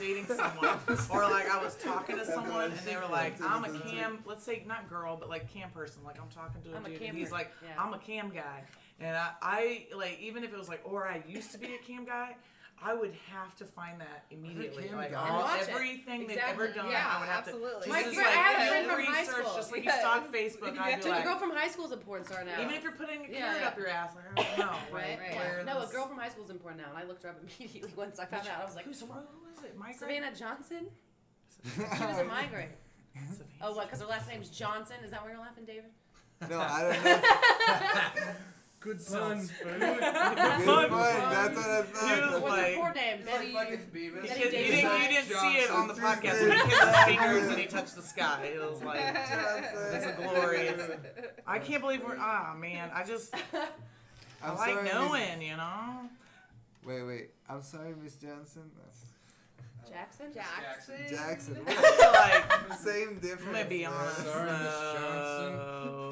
dating someone, or like I was talking to someone, and they were like, I'm a cam, let's say not girl, but like cam person. Like I'm talking to a dude, and he's like, I'm a cam guy. And I like, even if it was like, or I used to be a cam guy, I would have to find that immediately. Like everything they've ever done, I would have to. My Just friend, like, I have a friend from high research, school. just like you stalk Facebook, I'd be Dude, like, a girl from high school is a porn star now. even if you're putting a carrot up your ass, like, I don't know, right? No, a girl from high school is in porn now, and I looked her up immediately once I found out. I was like, who is it? Migraine? Savannah Johnson? She was a migraine. Oh, what? Because her last name's Johnson? Is that why you're laughing, David? No, I don't know. Good pun. Good pun. That's what I thought. What's her poor name? Betty. You didn't see it on the podcast. He kissed his fingers and he touched the sky. It was like, it's a glorious. I can't believe we're. Man, I like knowing, you know. Wait. I'm sorry, Miss Johnson. Jackson. Like, same difference. I'm gonna be honest. Sorry, Miss Johnson.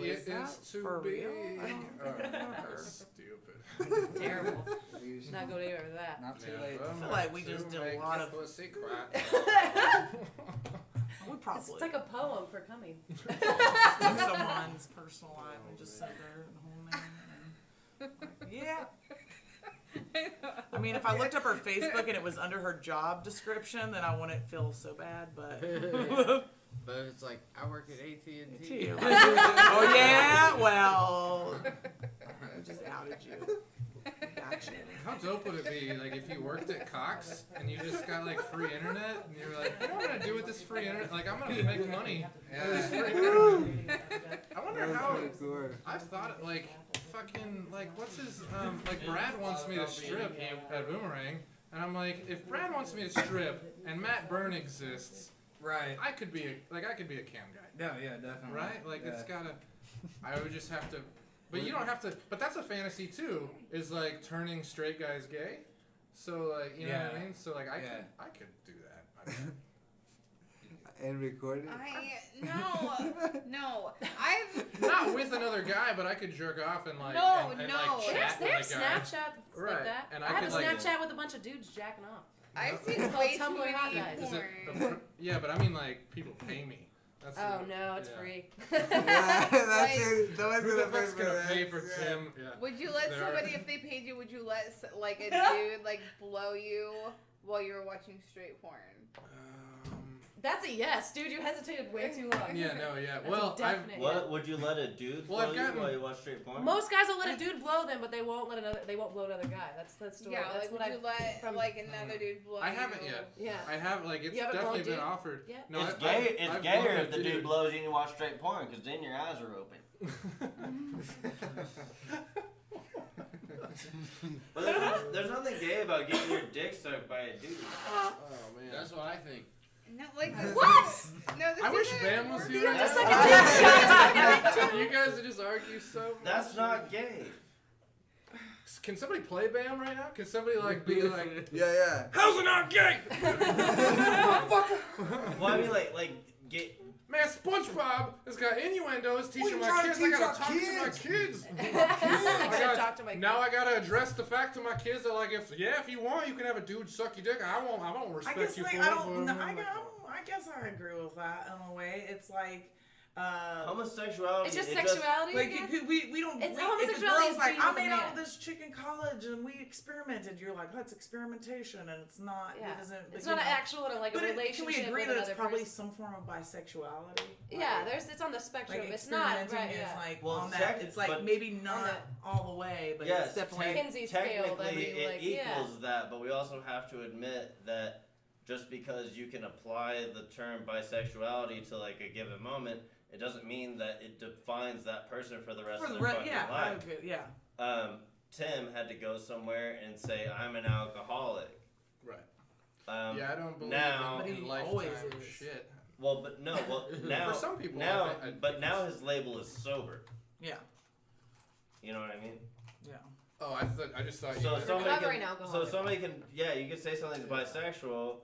It is too for big. real? Stupid. Terrible. Not go anywhere with that. Not too late. I feel like we just did a lot of. Pussy crack. We probably. It's like a poem for coming. Just took someone's personal life and just said their whole name. And, yeah. I mean, if I looked up her Facebook and it was under her job description, then I wouldn't feel so bad. But but it's like I work at AT&T. Oh yeah, well, we just outed you. Gotcha. How dope would it be, like, if you worked at Cox and you just got like free internet and you're like, what am I gonna do with this free internet? Like, I'm gonna make money. This free internet. I wonder how. I've thought it, like, fucking, like, what's his, like, Brad wants me to strip at Boomerang, and I'm like, if Brad wants me to strip and Matt Byrne exists, right? I could be a cam guy. Yeah, definitely. Right? Like, it's gotta. I would just have to. But you don't have to. But that's a fantasy too. Is like turning straight guys gay. So like, you know what I mean. So like, I could do that. I mean, and record it. No. I've not with another guy, but I could jerk off and like and like chat There's with a guy. Snapchat Right. like that. And I have could, a like, Snapchat with a bunch of dudes jacking off. I've seen It's way called too Tumblr Hot many Guys. porn. Yeah, but I mean like people pay me. That's No, it's free. That's it. No one's Who the gonna fuck's gonna pay for Tim? Yeah. Would you let somebody, if they paid you, would you let like a dude like blow you while you were watching straight porn? That's a yes, dude. You hesitated way too long. Yeah, no, yeah. That's Well, What would you let a dude blow you while you watch straight porn? Most guys will let a dude blow them, but they won't blow another guy. That's the story. Yeah, that's like would you let like another dude blow you? I haven't yet. Yeah. I have, like, it's definitely been offered. Yeah. No, it's gayer if the dude blows you and you watch straight porn, because then your eyes are open. But there's nothing gay about getting your dick sucked by a dude. Oh man, that's what I think. No, like what? No, I wish Bam was here. You guys just argue so much. That's not gay. Can somebody play Bam right now? Can somebody like be like, yeah. How's it not gay? Well, I mean, like get. Man, SpongeBob has got innuendos teaching my kids. I gotta talk to my kids. Now I gotta address the fact to my kids that like if you want you can have a dude suck your dick. I won't respect you for it. I guess I agree with that in a way. It's like homosexuality. It's just sexuality. Like we don't. It's if the girl's like, I made out man. with this chick in college and we experimented, you're like, that's experimentation, and it's not. Yeah. It's not an actual or like a relationship. Can we agree that it's probably person? some form of bisexuality? Yeah, it's on the spectrum. Like it's not right. Is Yeah. like on that. It's like maybe not all the way, but yes, it's definitely technically it equals that. But we also have to admit that just because you can apply the term bisexuality to like a given moment, it doesn't mean that it defines that person for the rest of their fucking life. Tim had to go somewhere and say, I'm an alcoholic. Right. I don't believe in lifetime shit. Well, but no, now for some people, now his label is sober. Yeah. You know what I mean? Yeah. Oh, I just thought so somebody can you could say something's bisexual,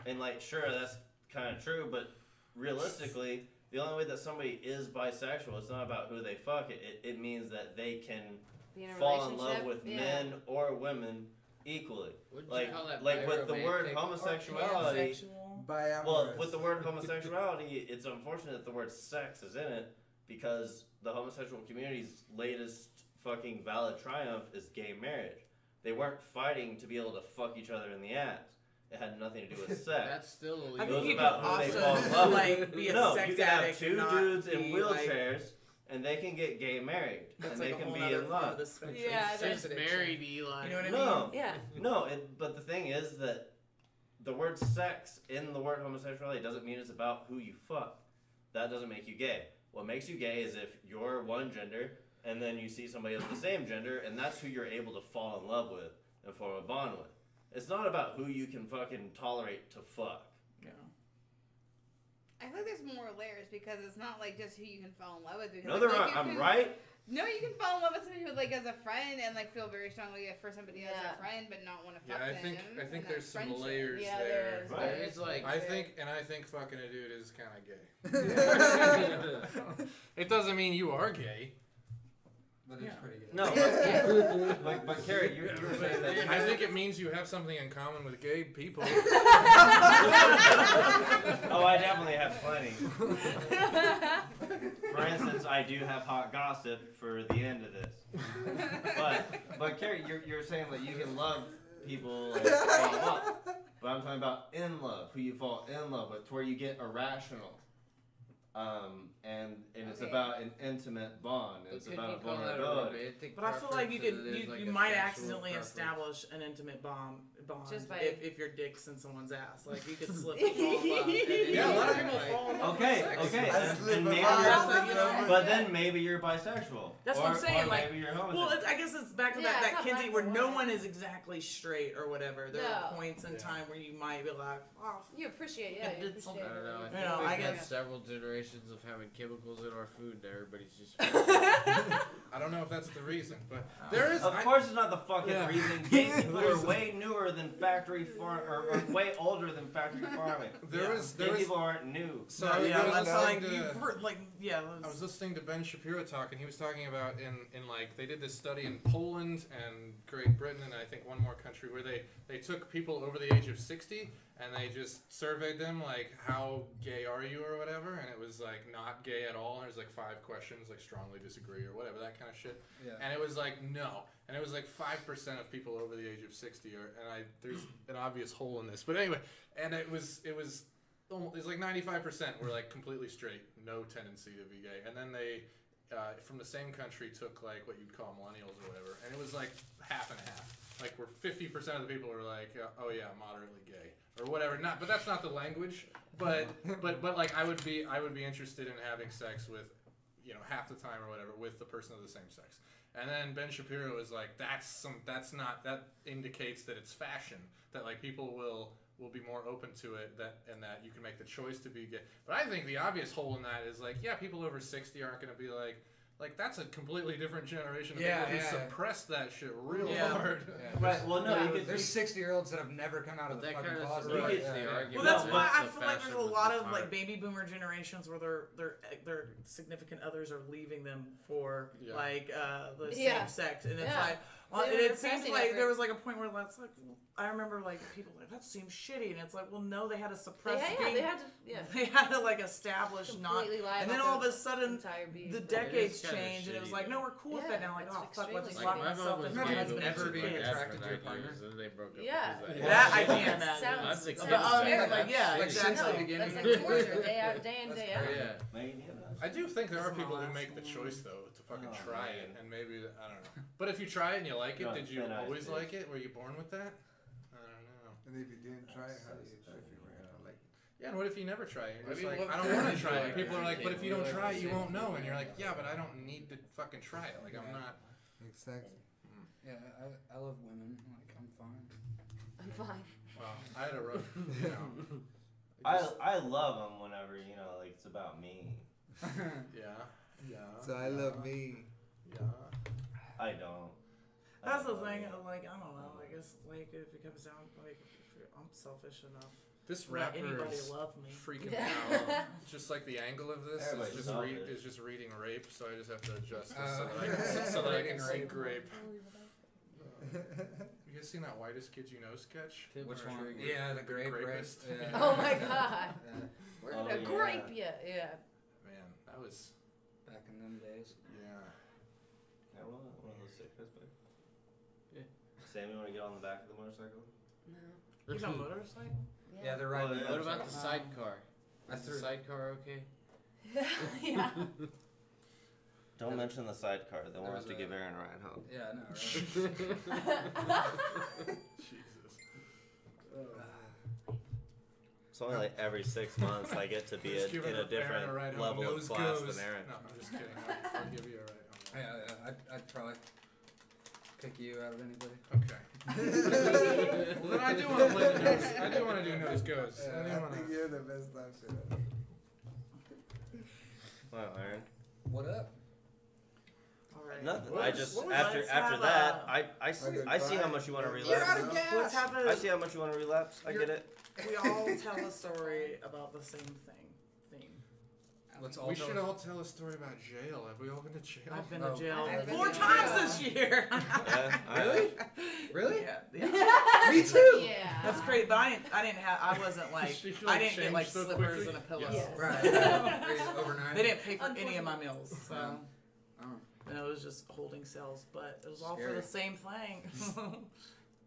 and like sure that's kind of true, but realistically, the only way that somebody is bisexual, it's not about who they fuck. It means that they can fall in love with men or women equally. Wouldn't Like, you call that like with the word biromantic? homosexuality. Biamorous. Well, with the word homosexuality, it's unfortunate that the word sex is in it because the homosexual community's latest fucking valid triumph is gay marriage. They weren't fighting to be able to fuck each other in the ass. It had nothing to do with sex. That's still illegal. I It think was you about can who they also fall in love with. like be a No, sex you can have addict two and not dudes in be, wheelchairs, and they can get gay married, That's and like they a can whole be nother in form of love. the spectrum. Yeah, Just married Eli. You know what I mean? No, Yeah. no. But the thing is that the word sex in the word homosexuality doesn't mean it's about who you fuck. That doesn't make you gay. What makes you gay is if you're one gender and then you see somebody of the same gender, and that's who you're able to fall in love with and form a bond with. It's not about who you can fucking tolerate to fuck. Yeah. I feel like there's more layers because it's not like just who you can fall in love with. Because No, they're like, not. you I'm can- right. No, you can fall in love with somebody who, like, as a friend and like feel very strongly for somebody as Yeah. a friend, but not want to fuck Yeah, I them. think and there's that's some friendship. layers Yeah, there. there is. Right. It's like I think fucking a dude is kind of gay. It doesn't mean you are gay. But it's pretty good. No, but Carrie, you were saying that. I think it means you have something in common with gay people. Oh, I definitely have plenty. For instance, I do have hot gossip for the end of this. But Carrie, you're saying that you can love people like fall in love. But I'm talking about in love, who you fall in love with, to where you get irrational. And it's Okay. about an intimate bond. But It's could about you call that a vulnerability. romantic But I feel like you could preference as it is you like a might sexual accidentally preference? establish an intimate bond Just by- if your dick's in someone's ass. Like you could slip and fall in love. Yeah, a lot of people Right. fall in love Okay, with sex. okay, I and slip maybe up. you're, but then maybe you're bisexual. That's or, what I'm saying, Or like, maybe you're Well, homosexual. I guess it's back to Yeah, that it's not Kinsey black where or no white. one is exactly straight or whatever. There are No. points in Yeah. time where you might be like, oh, You appreciate, yeah. I You did something. appreciate I don't know. I it. think You know, we've I had guess- several generations of having chemicals in our food, and everybody's just. I don't know if that's the reason, but there is. Of course, it's not the fucking Yeah. reason. Gay people are way newer than factory farm, or way older than factory farming. There Yeah. was Gay people aren't new. So no, I yeah, was that's listening like to- you've heard, like, yeah. I was listening to Ben Shapiro talk, and he was talking about in like they did this study in Poland and Great Britain and I think one more country where they took people over the age of 60 and they just surveyed them like how gay are you or whatever, and it was like not gay at all. And there's like 5 questions like strongly disagree or whatever, that kind of shit. Yeah. And it was like no, and it was like 5% of people over the age of 60 are, and there's an obvious hole in this, but anyway, and it was like 95% were like completely straight, no tendency to be gay, and then they from the same country took like what you'd call millennials or whatever, and it was like half and half. Like where 50% of the people were like, oh yeah, moderately gay or whatever. Not, but that's not the language. But like I would be interested in having sex with, half the time or whatever with the person of the same sex. And then Ben Shapiro was like, that indicates that it's fashion, that like people will be more open to it, and that you can make the choice to be gay. But I think the obvious hole in that is like, yeah, people over 60 aren't going to be like that's a completely different generation of people who suppress that shit real hard. Yeah. Right. Well, no, you could. There's 60-year-olds that have never come out of the That fucking kind of closet. supports Right. the Yeah. argument. Well, that's No, why I the feel like there's fashion a with lot the of like time. baby boomer generations where their significant others are leaving them for Yeah. like the Yeah. same sex, and it's Yeah. like, and They were it seems repressing like it there for- was like a point where that's like, I remember like people like that seems shitty, and it's like, well, no, they had to suppress. They had to, They had to like establish completely lie and then about all of the a sudden entire being. the It decades is kinda changed, and it was shitty, like, no, though. we're cool with Yeah, that now. Like, it's oh fuck, let's just extremely lock shitty. myself was in Imagine my husband and ever two being kids. attracted to your after 9 partner. years, and then they broke up. Yeah. because That I It can't imagine. sounds That's But, expensive. like, yeah, Like, exactly. since the No, beginning. that's like torture, day in, day out. Yeah. Maybe, yeah. I do think there are This is people my who last make the one. choice though to fucking Oh, try man. it, and maybe I don't know. But if you try it and you like it, You're on did you thin ice, always bitch. like it? Were you born with that? I don't know. And if you didn't try it, how do you know if you were gonna like it? Yeah, and what if you never try it? You're I just mean, like, what I don't flavor want do to you try like? it. People are like, but if you don't try it, you won't know. Yeah. And you're like, yeah, but I don't need to fucking try it. Like I'm not. Exactly. Yeah, I love women. Like, I'm fine. I'm fine. Well, I had a rough. You know, I love them whenever like it's about me. yeah. So I love me. Yeah. I don't. I That's the don't love thing. you. Like, I don't know. I guess like if it comes down like I'm selfish enough. This to let rapper anybody is love me. freaking Yeah. out. Just like the angle of this Everybody's selfish. is just reading rape, so I just have to adjust this Oh. so that I can sync rape. You guys seen that Whitest Kids You Know sketch? Which one? Yeah, the grape rapist. Yeah. Oh my god. Yeah. We're gonna grape you. Yeah. Man, that was Back in them days. yeah. I want one of those sick piss back. Yeah. Sam, you want to get on the back of the motorcycle? No. He's on motorcycle? Yeah, they're riding. yeah. What about the sidecar? I Is the threw. sidecar okay? Yeah. Don't mention the sidecar. Then we'll There have to was give a- Aaron a ride home. Yeah, I know, right? Jesus. It's only like every 6 months I get to be Just give in a Aaron different ride home. level of Nose class goes. than Aaron. No, I'm just kidding. I'll give you a ride home. Yeah, I'd probably pick you out of anybody. Okay. Well, then I do want to play the nose. I do want to do nose goes. Yeah, I do I want think to. you're the best option. Wow, Aaron. What up? Alright. Nothing. What I was- just what was- after let's after have that, a- I see how much you want to You're out relapse. of gas. Let's have I a. see how much you want to relapse. I get it. We all tell a story about the same thing. Let's all We tell should us- all tell a story about jail. Have we all been to jail? I've been Oh. to jail I've been 4 to times jail. this year. Yeah, Really? Really? Yeah. Yeah. Me too. Yeah. That's great, but I wasn't like, She, I didn't get changed like so slippers quickly. and a pillow. Yes. Right. Yeah. Overnight. They didn't pay for any of my meals, so. Oh. And it was just holding cells, but it was all for Scary. the same thing.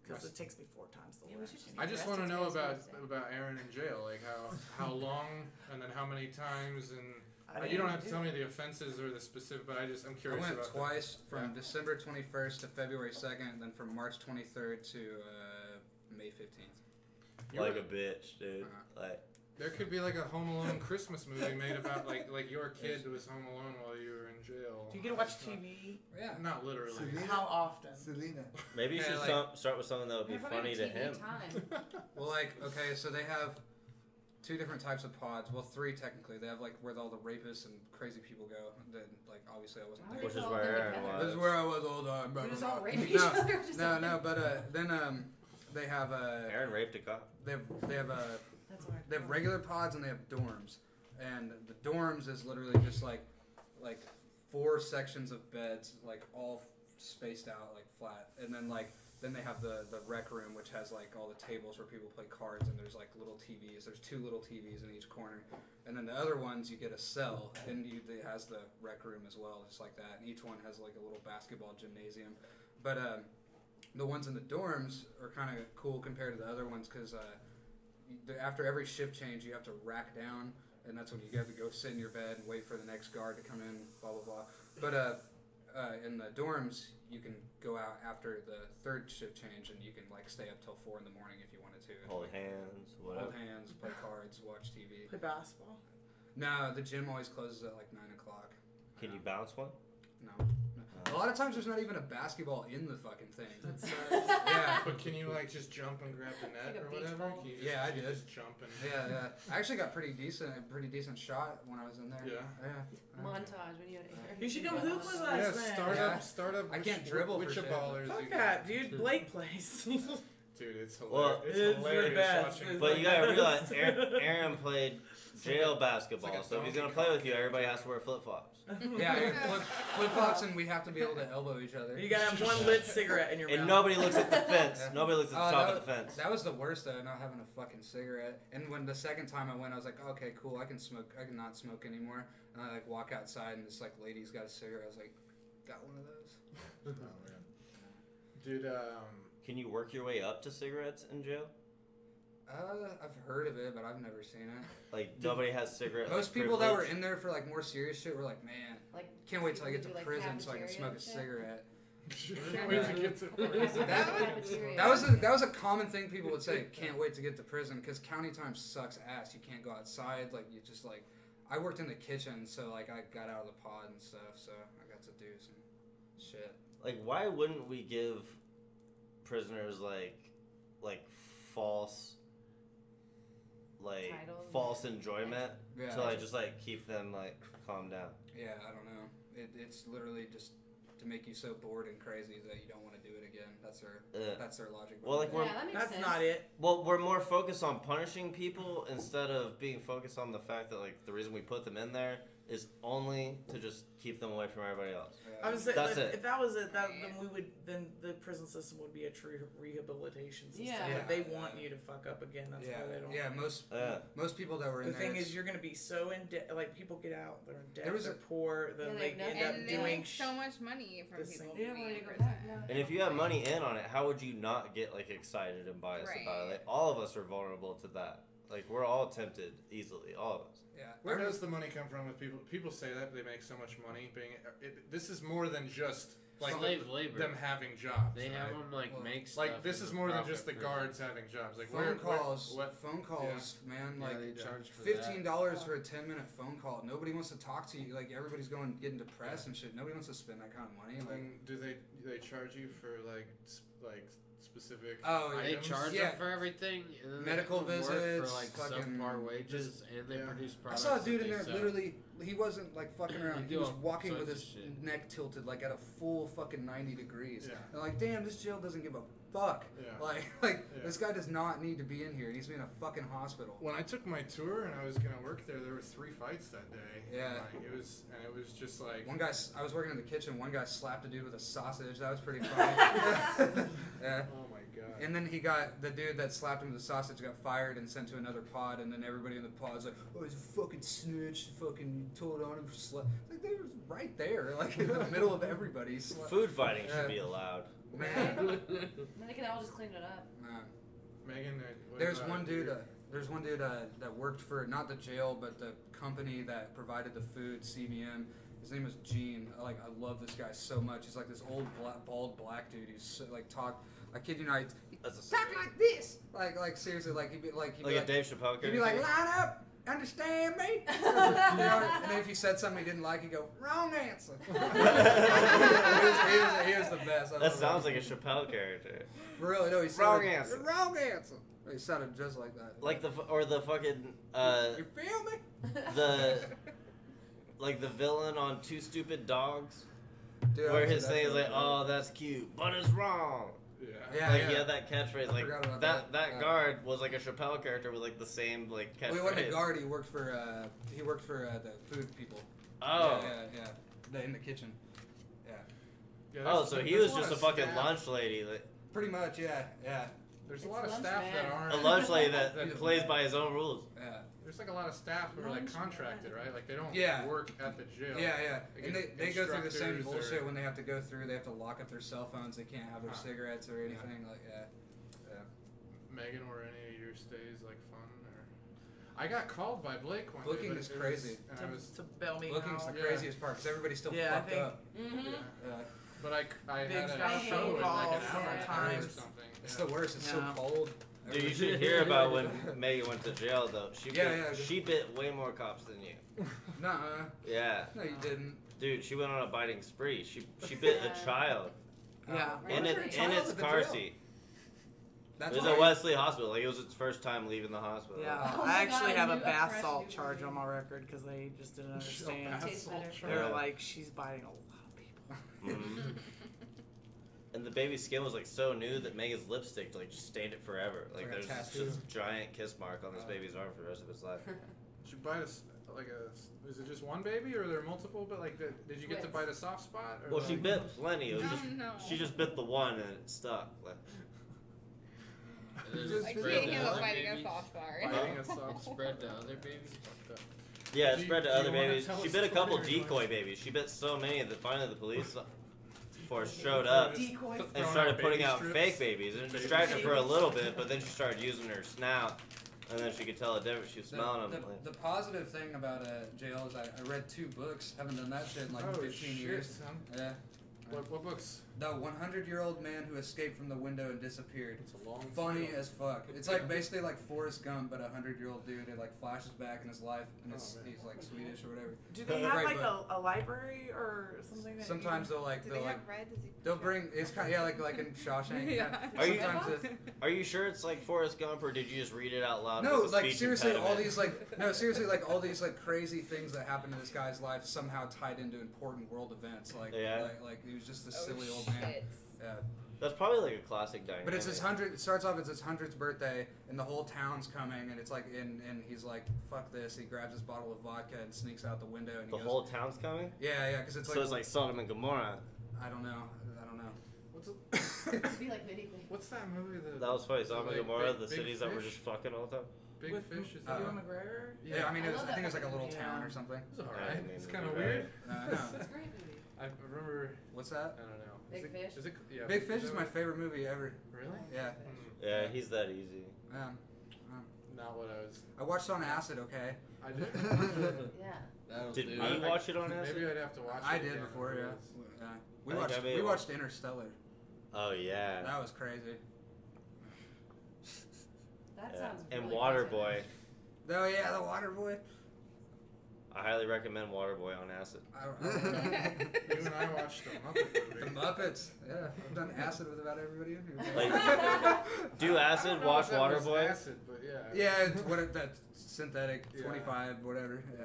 Because it takes me 4 times the Yeah, we work. should just I just Rest want to of know today's about Aaron in jail, like how long, and then how many times, and I you don't have to didn't tell me the offenses or the specific, but I'm I curious went about twice from Yeah. December 21st to February 2nd, and then from March 23rd to May 15th. like a bitch, dude. Uh-huh. Like that. There could be like a Home Alone Christmas movie made about like your kid was home alone while you were in jail. Do you get to watch TV? Yeah. Not literally. Selena? How often? Selena. maybe you Yeah, should like- start with something that would be We're having funny a to TV him. time. Well, like, okay, so they have 2 different types of pods. Well, 3 technically. They have like where all the rapists and crazy people go. Then, like, obviously I wasn't Why there. Which is all where them Aaron together? was. This is where I was all the time. blah, We just blah, all blah. rape each other. Just No, but then they have Aaron raped a cop. they have That's hard. they have regular pods and they have dorms, and the dorms is literally just like 4 sections of beds, like all spaced out like flat, and then they have the rec room, which has like all the tables where people play cards, and there's like little TVs. There's 2 little TVs in each corner, and then the other ones you get a cell, and it has the rec room as well, just like that, and each one has like a little basketball gymnasium, but the ones in the dorms are kind of cool compared to the other ones because after every shift change you have to rack down, and that's when you have to go sit in your bed and wait for the next guard to come in, blah blah blah. But in the dorms you can go out after the 3rd shift change, and you can like stay up till 4 in the morning if you wanted to. Hold Like, hands, whatever. hold hands, play cards, watch TV. Play basketball. No, the gym always closes at like 9 o'clock. Can you bounce one? No. A lot of times there's not even a basketball in the fucking thing. That's Yeah. But can you like just jump and grab the net like a or beach whatever? ball. Can you just, Yeah, I can you did. just jump and Yeah. I actually got pretty decent shot when I was in there. Yeah. Montage when you had Aaron. You should come hoop with us. Yeah, then. start up. I can't dribble Which for shit. ballers? Fuck that, dude. Blake plays. Dude, it's hilarious. Well, it's it's hilarious the best. watching. It's But you gotta realize, Aaron played jail basketball, like a so if he's Donkey gonna play with Kong you, game. everybody has to wear flip flops. Yeah, flip flops, and we have to be able to elbow each other. You gotta have one lit cigarette in your And mouth. nobody looks at the fence. Yeah. Nobody looks at the Oh, top of the fence. That was the worst though, not having a fucking cigarette. And when the second time I went, I was like, okay, cool, I can not smoke anymore. And I like walk outside, and this like lady's got a cigarette. I was like, got one of those. Oh, man. Dude, Can you work your way up to cigarettes in jail? I've heard of it, but I've never seen it. Like nobody has cigarette. Most like, people that were privilege? in there for like more serious shit were like, man, Like, can't wait till I get to do, like, prison so I can cafeteria smoke a and shit? cigarette. can't wait to get to prison. That was a common thing people would say. Can't wait to get to prison because county time sucks ass. You can't go outside. Like you just like, I worked in the kitchen, so like I got out of the pod and stuff, so I got to do some shit. Like, why wouldn't we give prisoners like false Titles? false enjoyment Yeah, to like just like keep them like calm down? yeah, I don't know. It's literally just to make you so bored and crazy that you don't want to do it again. That's their logic. Well, like, behind Yeah, that makes That's sense. not it. Well, we're more focused on punishing people instead of being focused on the fact that like the reason we put them in there is only to just keep them away from everybody else. I would say That's it. If that was it, then the prison system would be a true rehabilitation system. Yeah. Like, they want you to fuck up again. That's why they don't. Yeah, most people that were in The there. thing is, you're gonna be so in debt. Like, people get out, they're in debt, There was they're poor, then Yeah, they they have end up And they doing make so much money from the people same- being Yeah, in you go prison. back, yeah. And if you have money in on it, how would you not get like excited and biased about it? Right. Like, all of us are vulnerable to that. Like, we're all tempted easily, all of us. Yeah. Where does the money come from with people? People say that they make so much money. This is more than just like slave labor. them having jobs. They have them Well, make stuff. like this is and more than profit just the for guards having jobs. Like phone calls, what? phone calls, man. Yeah, Like they charge for $15 for a 10-minute phone call. Nobody wants to talk to you. Like everybody's getting depressed and shit. Nobody wants to spend that kind of money. And Like, then do they charge you for like specific? oh, They items? charge Yeah. them for everything, and then Medical they have them work visits, for like fucking- subpar wages, and they Yeah. produce I products. saw a dude that in they there. sell. Literally, he wasn't like fucking around. They He do was all walking sorts with of his shit. neck tilted, like at a full fucking 90 degrees. Yeah. And like, damn, this jail doesn't give a fuck. Yeah. Like Yeah. this guy does not need to be in here. He needs to be in a fucking hospital. When I took my tour and I was gonna work there, there were 3 fights that day. Yeah. Like, it was just like. One guy, I was working in the kitchen. One guy slapped a dude with a sausage. That was pretty funny. Yeah. Oh my god. And then the dude that slapped him with the sausage got fired and sent to another pod. And then everybody in the pod's like, oh, he's a fucking snitch. Fucking told on him for like they were right there, like in the middle of everybody. Food fighting should be allowed. Man. Then they can all just clean it up. Megan, what There's about one dude. you? There's one dude that worked for not the jail, but the company that provided the food, CBM. His name is Gene. I love this guy so much. He's like this old bald black dude who's so, like talk. I kid you not. He That's a talk like this. Like seriously. Like he'd be like a Dave Chappelle character. He'd be like, line up. Understand me? You know, and then if he said something he didn't like, he'd go, wrong answer. he was the best. I That love sounds him. like a Chappelle character. For real, no, he sounded, Wrong answer. Wrong answer. He sounded just like that. Like the fucking You feel me? the villain on Two Stupid Dogs, Dude, where I his see that thing is show. like, oh, that's cute, but it's wrong. Yeah. Yeah, Like yeah. he had that catchphrase. Like forgot about that that. guard was like a Chappelle character with like the same like catchphrase. Well, he wasn't a guard. He worked for the food people. Oh. Yeah. In the kitchen. Yeah. Yeah, Oh, there's- so he there's was a lot just a of fucking staff- lunch lady. Like, Pretty much. Yeah. There's a It's lot of lunch staff man. that aren't. a lunch lady That- that plays by his own rules. Yeah. There's like a lot of staff who are like Lunch contracted, right? Like they don't Yeah. work at the jail. Yeah. Like And they go through the same instructors bullshit or- when they have to go through. They have to lock up their cell phones. They can't have their Huh. cigarettes or anything. Like Megan, were any of your stays like fun? Or I got called by Blake one day. Booking but is it was- crazy. and I was, to bail me Booking's out. the Yeah. craziest part because everybody's still Yeah, I fucked think- up. Mm-hmm. Yeah. but I Big had Sky a show in like an calls hour and a half or sometimes. something. It's Yeah. the worst. It's Yeah. so cold. Dude, you should hear about when Megan went to jail though. Yeah. She bit way more cops than you. Nuh-uh. Yeah. No, you didn't. Dude, she went on a biting spree. She bit a child Yeah. in Why was there a its child at the car jail? seat. That's It was why- at Wesley Hospital. Like it was its first time leaving the hospital. Yeah, Oh I my actually God, have a you bath fresh salt new charge one. on my record because they just didn't understand. Bath Tastes salt better. charge. They were Yeah. like, she's biting a lot of people. Mhm. And the baby's skin was like so new that Megan's lipstick like just stained it forever. Like Like a there's tattoo. just a giant kiss mark on this baby's arm for the rest of his life. Did you bite is it just one baby or are there multiple? But like, did you get to Twins. bite a soft spot? Or Well, she like- bit plenty. It was Oh, just no. she just bit the one and it stuck. Like, There's Just I spread can't to handle other fighting a babies. soft bar. biting a soft spot. Spread to other babies. yeah, it Do you- spread to do you other wanna babies. tell She a bit a story couple or do you wanna- decoy babies. She bit so many that finally the police force showed up Decoy. and Throwing started out putting baby out strips. fake babies. And it Baby distracted her for a strips. little bit, but then she started using her snout, and then she could tell a difference. She was smelling them. The positive thing about jail is I read 2 books. Haven't done that shit in like 15 shit, years. son. Yeah. What books? The 100-year-old man who escaped from the window and disappeared. It's a long. Funny title. as fuck. It's like basically like Forrest Gump, but a 100-year-old dude. It like flashes back in his life, and Oh, man. he's like Swedish or whatever. Do they have like a library or something? That Sometimes they'll like Do they'll they like have red? Does he they'll bring it's kind of like in Shawshank. Yeah. Are you- Sometimes Are you sure it's like Forrest Gump, or did you just read it out loud? no, with a like speech seriously, all impediment? these all these like crazy things that happened in this guy's life somehow tied into important world events. Like Yeah. like he was just a Oh, silly old man. shit. Yeah. That's probably like a classic dynamic. But it's his 100. It starts off as his 100th birthday, and the whole town's coming, and it's like, and he's like, "Fuck this!" He grabs his bottle of vodka and sneaks out the window. And he the goes, whole town's coming. Yeah, because it's like. So it's like Sodom and Gomorrah. I don't know. It'd be like medieval. What's that movie? That was funny. Sodom and like Gomorrah, Big- the Big cities that were Fish? just fucking all the time. Big Fish is Ewan McGregor? Yeah, I mean, I I love think it was that like a little movie, town yeah. or something. It's alright. I It's mean, kind of right. weird. No. It's a great movie. I remember. What's that? I don't know. Big Fish? Is it, yeah, Big Fish is that my what- favorite movie ever. Really? Yeah. Yeah, he's that easy. Not what I was. I watched it on acid. Okay. I did. Yeah. That'll Did do we it. watch it on acid? Maybe I'd have to watch it. I did again. before. Yeah. We I think watched. I may We have watched Interstellar. Oh yeah. That was crazy. That Yeah. sounds And really Waterboy. Oh yeah, the Water Boy. I highly recommend Waterboy on acid. You and I watched the Muppet The movie. Muppets. Yeah, I've done acid with about everybody in here. Like, do I acid, don't know watch if that was Waterboy. Acid, but yeah. Yeah, what that synthetic Yeah. 25, whatever. Yeah.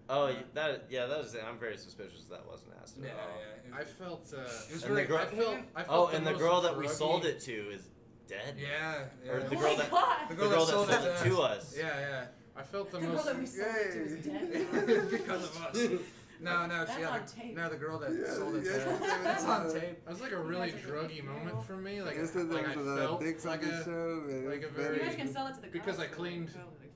Oh, that was. I'm very suspicious that wasn't acid. Yeah, at all. yeah. I felt. It was And the very. girl- I felt Oh, the and the most girl that we druggy- sold it to is dead. Yeah. Yeah. Or Oh the my girl that God. The the girl that sold it us. to us. Yeah, I felt the The girl most. that we sold it to is dead. yeah. Because of us. No, That's she on had tape. no, the girl that sold it to us. That's on tape. That was like a really druggy moment for me. Like, I said like there I was a lot of felt dicks like on the a show. Man. like a It's very- You guys can sell it to the because I cops. cleaned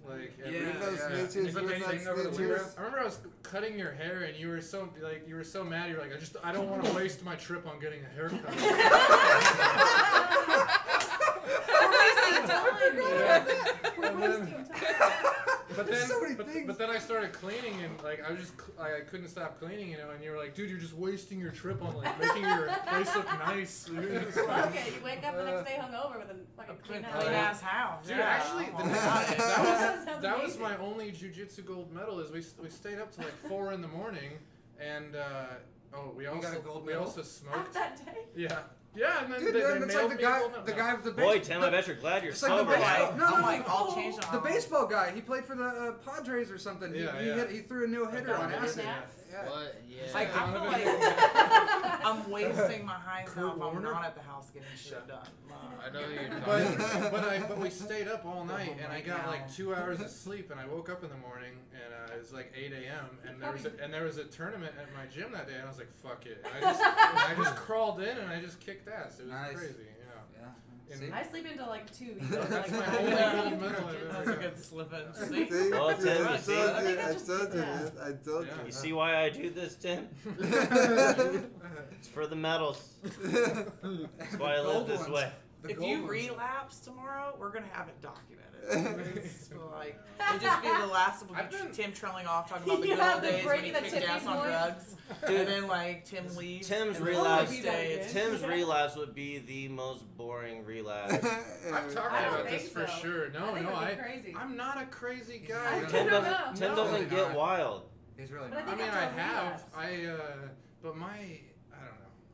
like Yeah, every. We're no yeah. snitches. You put We're the not thing over the window? snitches. I remember I was cutting your hair and you were so mad. You're like, I don't want to waste my trip on getting a haircut. We're wasting time. But then, so many things. but then I started cleaning and like I couldn't stop cleaning, and you were like, dude, you're just wasting your trip on like making your place look nice. Okay, you wake up the next day hungover with a fucking clean house. Clean ass house. Dude, yeah. actually, Oh my God. that was my only jujitsu gold medal. Is we stayed up till like 4 in the morning, and we got a also gold we medal? also After smoked. that day? Yeah, and then Dude, they it's like mailed the me guy, a gold medal. the guy with the Boy, Tim, I bet you're glad you're It's like the sober. baseball- now. No, I'm like, I'll change it. the baseball guy. He played for the Padres or something. Yeah, he yeah. He threw a no hitter on Yeah. acid. Yeah. Yeah. What? Yeah. Like, I feel like I'm wasting my high Kurt self. I'm Warner? not at the house getting shit done. I know you're talking. But we stayed up all night, and I got like 2 hours of sleep, and I woke up in the morning, and it was like 8 a.m. and there was a tournament at my gym that day, and I was like, fuck it. And I just crawled in and I just kicked ass. It was Nice. crazy. Yeah. And See? I sleep until like 2. That's my only gold medal I've That's ever a got. good slip in. See? See? Well, Tim, I you see? told I you. think I I just told did you. that. This. I told Yeah. You see why I do this, Tim? It's for the medals. That's why I live gold this ones. way. The If gold you ones. relapse tomorrow, we're gonna have it documented. So, like, it'll just be the last of I've been- Tim trailing off talking about the You good have old the days when Brady he the kicked tipping ass on point. drugs, and then like Tim leaves. Tim's and relapse. he stays. Tim's relapse would be the most boring relapse. I've talked I don't about this think for so. sure. No, I think no, it'd be crazy. I'm not a crazy I guy. don't Tim know. doesn't. Tim No. doesn't get wild. He's really But I not. I think mean, that's I a have. relapse. But I don't know.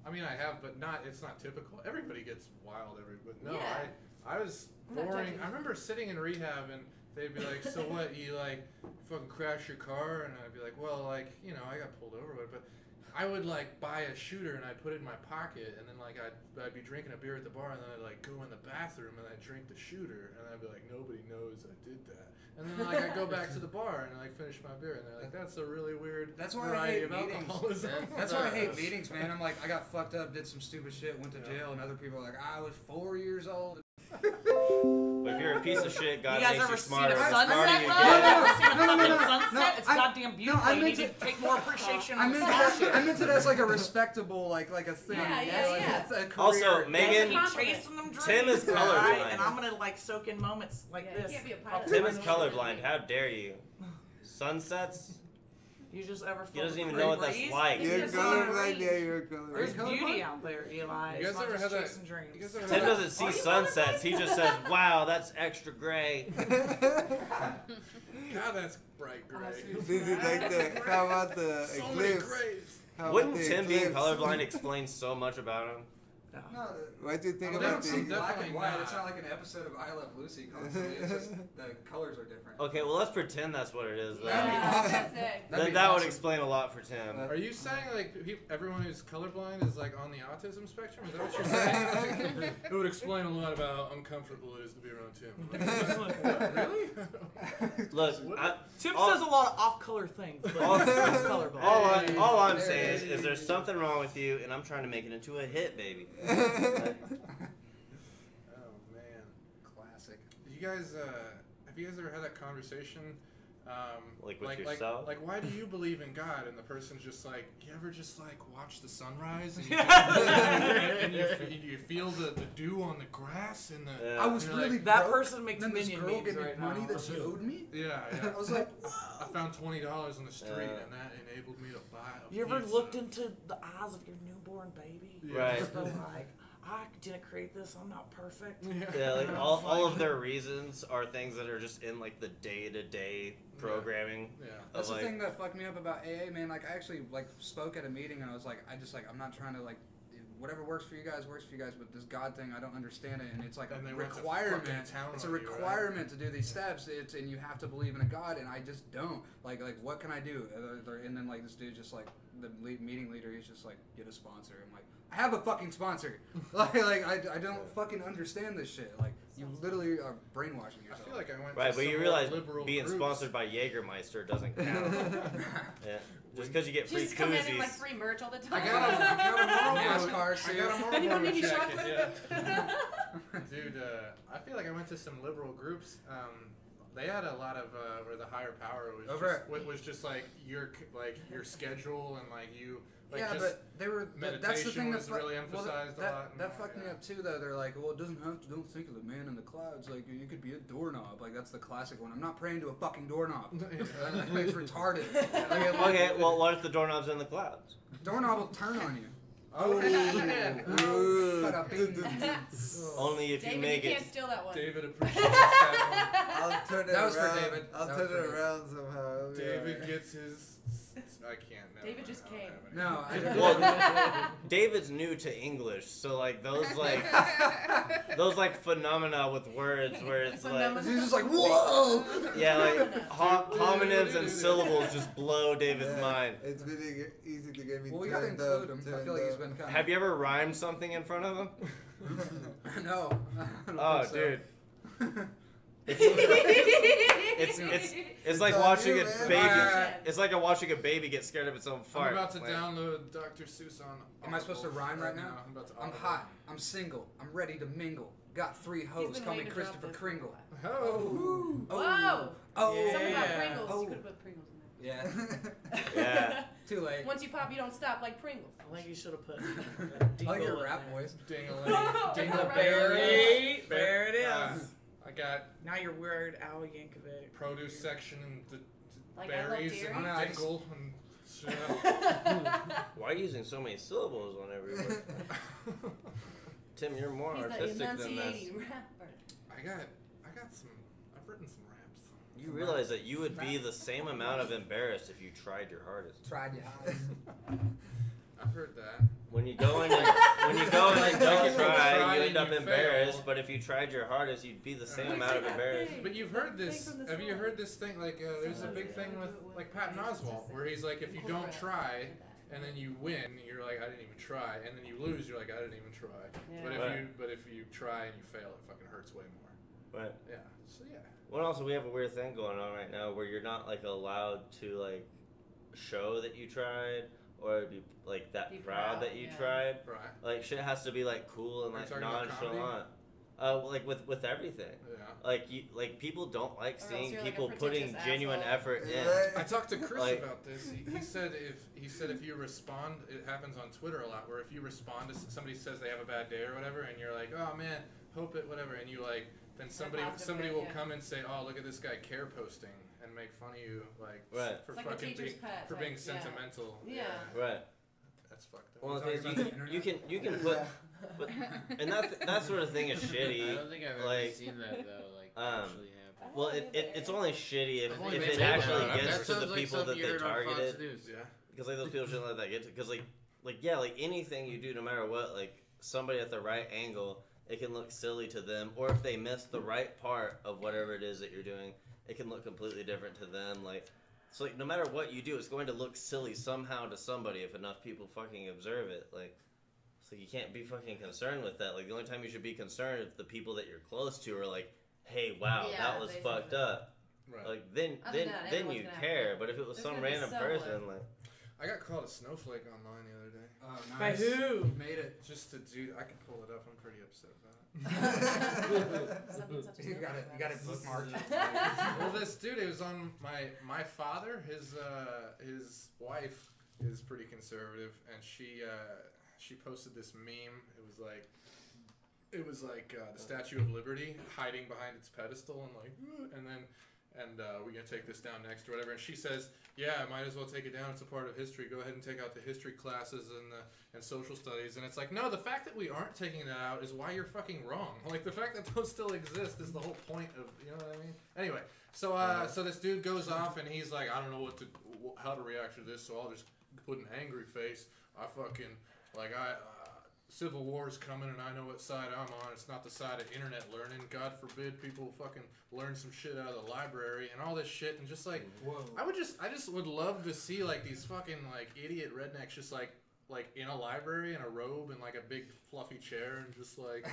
I mean, I have, but not. It's not typical. Everybody gets wild. But no, Yeah. I was I'm not boring. judging. I remember sitting in rehab and they'd be like, "So what? You like fucking crash your car?" And I'd be like, "Well, like I got pulled over, but." I would like buy a shooter and I'd put it in my pocket, and then like I'd be drinking a beer at the bar, and then I'd like go in the bathroom and I'd drink the shooter, and I'd be like, nobody knows I did that, and then like I'd go back to the bar and like finish my beer, and they're like, that's a really weird That's why I variety hate of meetings. alcoholism. That's why I hate meetings, man. I'm like, I got fucked up, did some stupid shit, went to jail, and other people are like, I was 4 years old. But if you're a piece of shit, God You guys makes you ever seen smarter. a The sunset? smarter No, you you get. ever seen a No, fucking no, sunset? It's goddamn beautiful. I You meant need to take more appreciation I on the meant sunset. that. I meant it as like a respectable, like a thing. Yeah, you yeah, know, like, yeah. it's a career. Also, Megan, That's Keep chasing them dreams. Tim is alright? colorblind. And I'm gonna like soak in moments like Yeah, you this. can't be a pilot. Tim is colorblind. How dare you? Sunsets? You just ever He feel doesn't the even free know what that's breeze? like. It's You're just colorblind. so Yeah, you're There's colorblind. beauty out there, Eli. You guys It's not ever just had that- chasing dreams. you guys ever Tim had doesn't see sunsets. He just says, "Wow, that's extra gray." God, that's bright gray. This is like the. How about the So many eclipse? grays. How about Wouldn't the Tim being eclipse? colorblind explain so much about him? No, What do you think they about don't seem the? black and white. not. It's not like an episode of I Love Lucy constantly. It's just the colors are different. Okay, well let's pretend that's what it is. Then. That's it. That'd be That would awesome. explain a lot for Tim. Are you saying like everyone who's colorblind is like on the autism spectrum? Is that what you're saying? It would explain a lot about how uncomfortable it is to be around Tim. Really? Look, Tim says a lot of off-color things, but all- he's colorblind. all I'm saying is there's something wrong with you, and I'm trying to make it into a hit, baby. Oh man, Classic. you guys, have you guys ever had that conversation? Like with yourself? Like, why do you believe in God? And the person's just like, you ever just like watch the sunrise and you feel the dew on the grass and the. Yeah. I was You're really like, that broke, person makes and then this minion girl memes gave me right money now. that she owed me. Yeah. I was like, I found $20 on the street, and that enabled me to buy a You ever pizza. looked into the eyes of your newborn baby? Yeah. Right. Just go like, I didn't create this. I'm not perfect. Yeah, like all of their reasons are things that are just in like the day-to-day programming. Yeah. that's of, the like, thing that fucked me up about AA, man. Like, I actually like spoke at a meeting, and I was like, I'm not trying to like. Whatever works for you guys, but this God thing, I don't understand it, and it's like And they a went to requirement. fucking town It's a on you, right? requirement to do these steps. And you have to believe in a God, and I just don't. Like what can I do? And then like this dude just like the meeting leader, he's just like, get a sponsor. I'm like, I have a fucking sponsor. like I don't fucking understand this shit. Like you literally are brainwashing I yourself. feel like I went Right, to but some you more realize liberal being groups. sponsored by Jägermeister doesn't count. Yeah. Just because you get free Just come in and like koozies. free merch all the time. I got a NASCAR Marlboro. I suit. got a Marlboro Anyone need any jacket, chocolate? yeah. Dude, I feel like I went to some liberal groups. They had a lot of where the higher power was just like your schedule and like you. Like yeah, just but they were. That's the thing was that really emphasized a lot. That fucked me up too, though. They're like, well, it doesn't have to. Don't think of the man in the clouds. Like you could be a doorknob. Like that's the classic one. I'm not praying to a fucking doorknob. It's retarded. Okay, well, what if the doorknob's in the clouds? Doorknob will turn on you. Oh, Ooh. Bada bing. Only if you David, make you it. can't steal that one. David appreciates that I'll turn it That was for around. David. I'll That turn was it for around somehow. one. David gets his. I can't. Never David mind. just I don't came. have any. No, I don't. Well, David's new to English, so like those phenomena with words where it's like He's just like, whoa. yeah, like homonyms and syllables just blow David's mind. It's really easy to get me Well, we gotta turned include up. him. I feel like he's been kind of. Have you ever rhymed something in front of him? No. I don't Oh, think so. dude. It's like on watching you, a man. baby. It's like watching a baby get scared of its own I'm fart. about to Like, download Dr. Seuss on. Am I supposed to Audible rhyme right now? I'm about to. I'm Audible. hot. I'm single. I'm ready to mingle. Got 3 He's hoes. been Call me waiting to drop Christopher this. Kringle. Oh. Whoa! Oh. Something about Yeah. Pringles. Oh. You could have put Pringles in Yeah. there. yeah. Too late. Once you pop, you don't stop like Pringles. I think you should have put I like your Dingle in rap there. voice. Ding-a-ling. Dingleberry. There it Uh, is. I got Now you're Weird Al Yankovic. produce section and the Like I love berries dairy. and Oh, no, I just- dingle and shit. Why are you using so many syllables on every word? Tim, you're more He's the artistic than this. enunciating rapper. I got some. I've written some raps. You realize that you would be the same amount of embarrassed if you tried your hardest. Tried your hardest. I've heard that. When you go in and don't Like, if try, you try you and end up you embarrassed. fail. But if you tried your hardest, you'd be the same Like, amount of say that embarrassed. thing. But you've heard this. Thing from the Have you song. heard this thing? Like, there's a big thing with like Patton Oswalt, where he's like, if you don't try, and then you win, you're like, I didn't even try, and then you lose, you're like, I didn't even try. Yeah. But if you try and you fail, it fucking hurts way more. Right. Yeah. So yeah. Well, also we have a weird thing going on right now where you're not like allowed to like show that you tried or be like that Be proud proud, that you yeah. tried. Right. Like shit has to be like cool and Are you like talking about comedy? nonchalant. Like with everything. Yeah. Like people don't like Or else seeing you're like a people putting pretentious genuine asshole. effort in. I talked to Chris Like- about this. He said if you respond, it happens on Twitter a lot. Where if you respond to somebody says they have a bad day or whatever, and you're like, oh man, hope it whatever, and you like, then somebody positive will thing, yeah. come and say, oh look at this guy care posting and make fun of you like Right. for Like a fucking teacher's being pet for type, being yeah. sentimental. Yeah. Right. That's fucked up. Well, Talking the thing about is, the you can put, but, and that sort of thing is I shitty. don't think I've ever Like, seen that though. Like actually happen. Well, it's only shitty I've only if been it told actually about it. gets That to the sounds like people that something you they heard on Fox targeted. News. Yeah. Because like those people shouldn't let that get to. Because like yeah, like anything you do, no matter what, like somebody at the right angle, it can look silly to them. Or if they miss the right part of whatever it is that you're doing, it can look completely different to them. Like, so like, no matter what you do, it's going to look silly somehow to somebody if enough people fucking observe it. Like, so you can't be fucking concerned with that. Like, the only time you should be concerned if the people that you're close to are like, hey, wow, that was fucked up. Right. Like, then you care. But if it was some random person, like... I got called a snowflake online the other day. Oh, By nice. who? Made it. Just to do... I can pull it up. I'm pretty upset about it. You got it bookmarked. Well, this dude, it was on my father. His wife is pretty conservative, and she posted this meme. It was like the Statue of Liberty hiding behind its pedestal, and we're gonna take this down next or whatever. And she says, "Yeah, I might as well take it down. It's a part of history. Go ahead and take out the history classes and social studies." And it's like, no, the fact that we aren't taking that out is why you're fucking wrong. Like, the fact that those still exist is the whole point of, you know what I mean? Anyway, so this dude goes off and he's like, I don't know how to react to this, so I'll just put an angry face. Civil War's coming and I know what side I'm on. It's not the side of internet learning. God forbid people fucking learn some shit out of the library and all this shit. And just like, whoa. I just would love to see like these fucking like idiot rednecks just like in a library in a robe and like a big fluffy chair and just like,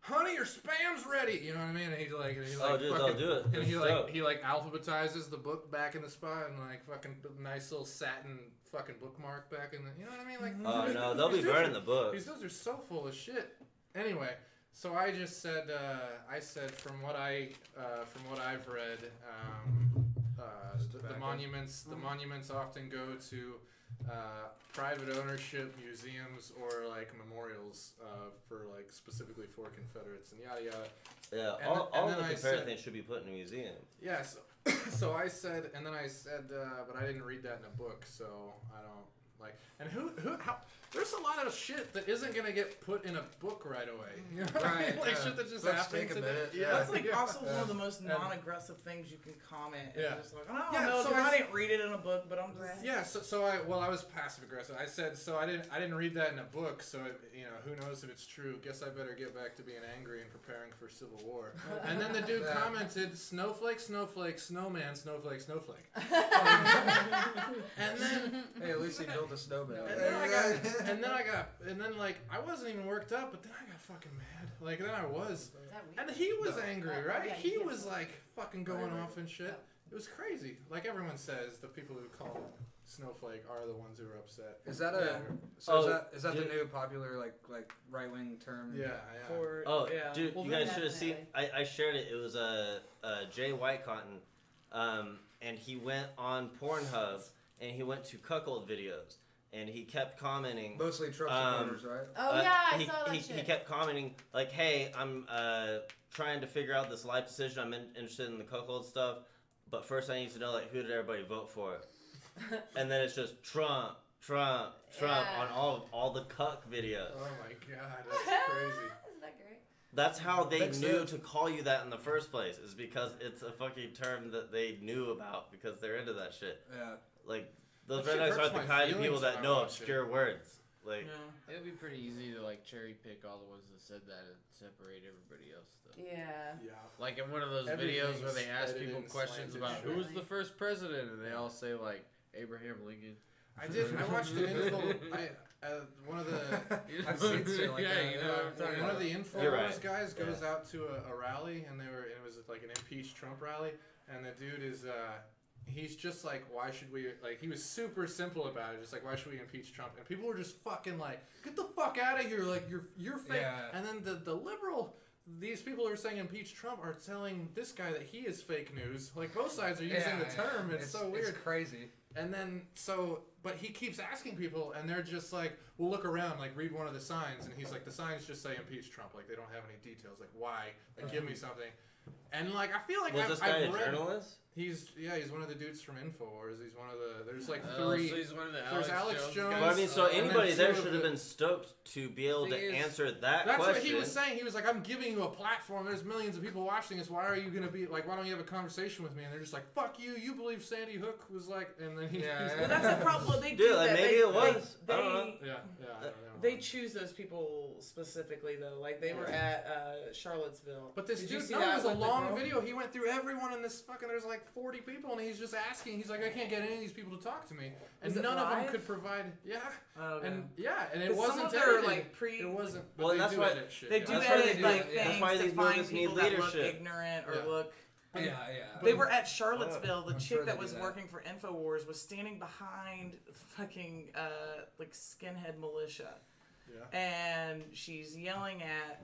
honey, your spam's ready. You know what I mean? And he's like, oh, dude, they'll do it. And he alphabetizes the book back in the spot and like fucking nice little satin fucking bookmark back in the, you know what I mean? Like, oh no, they'll be burning the book. These dudes are so full of shit. Anyway, so I just said, from what I've read, the monuments often go to private ownership, museums, or like memorials for like specifically for Confederates and yada yada. Yeah, all the Confederate things should be put in a museum. Yeah, so I said, but I didn't read that in a book, so I don't like. And how? There's a lot of shit that isn't gonna get put in a book right away. You know what I mean? Like shit that just happens. Yeah, that's like also one of the most non-aggressive things you can comment. And just like, I don't know, so I didn't read it in a book, but I'm just I was passive aggressive. I said I didn't read that in a book, so who knows if it's true. Guess I better get back to being angry and preparing for Civil War. And then the dude commented, snowflake, snowflake, snowman, snowflake, snowflake. And then hey, at least he built a snowman. And then I wasn't even worked up, but then I got fucking mad. Like then I was, and he was angry, right? He was like fucking going off and shit. It was crazy. Like everyone says, the people who call him snowflake are the ones who are upset. Is that is that the new popular like right wing term? Yeah. Dude, you guys should have seen. I shared it. It was Jay Whitecotton, and he went on Pornhub and he went to cuckold videos. And he kept commenting. Mostly Trump supporters, right? Oh yeah, I saw that shit. He kept commenting like, "Hey, I'm trying to figure out this life decision. I'm interested in the cuckold stuff, but first I need to know like who did everybody vote for?" And then it's just Trump on all the cuck videos. Oh my god, that's crazy. Isn't that great? That's how they knew to call you that in the first place. Is because it's a fucking term that they knew about because they're into that shit. Yeah. Like. Those rednecks aren't the kind of people that know obscure words. Like, it would be pretty easy to like cherry pick all the ones that said that and separate everybody else. Though. Yeah. Like in one of those videos where they ask people questions about who was the first president, and they all say like Abraham Lincoln. I watched an info. One of the I've seen shit like that. One of the Infowars guys goes out to a rally, and it was like an impeach Trump rally, and the dude is. He's just like, why should we, like, he was super simple about it, just like, why should we impeach Trump? And people were just fucking like, get the fuck out of here, like, you're fake. Yeah. And then the liberal, these people who are saying impeach Trump are telling this guy that he is fake news. Like, both sides are using the term. It's so weird. It's crazy. And then, but he keeps asking people, and they're just like, well, look around, like, read one of the signs. And he's like, the signs just say impeach Trump. Like, they don't have any details. Like, why? Like, give me something. And, like, I feel like was this guy a journalist? He's one of the dudes from InfoWars. He's one of the. There's like three. So he's one of the There's Alex Jones. But I mean, so anybody there should have been stoked to be able to answer that That's question. what he was saying. He was like, "I'm giving you a platform. There's millions of people watching this. Why are you gonna be like? Why don't you have a conversation with me?" And they're just like, "Fuck you. You believe Sandy Hook was like?" And then Well, that's a problem. Well, they do Dude, like, that. maybe it was. I don't know. Yeah, I don't know. They choose those people specifically, though. Like, they were at Charlottesville. But this Did you dude, see it that was a with the long girl? video. He went through everyone in this fucking. There's like 40 people, and he's just asking. He's like, I can't get any of these people to talk to me, and Was it none of them live? could provide. Yeah, Oh, okay. and it 'Cause wasn't some of their, edited. like, It wasn't. But Well, they that's do why- edit shit. They yeah. do That's why edit they like do it. That's things why to these find movies need people that look leadership. ignorant or Yeah. look. Yeah. They were at Charlottesville. The I'm chick sure they that do was that. working for InfoWars was standing behind fucking like skinhead militia. Yeah. And she's yelling at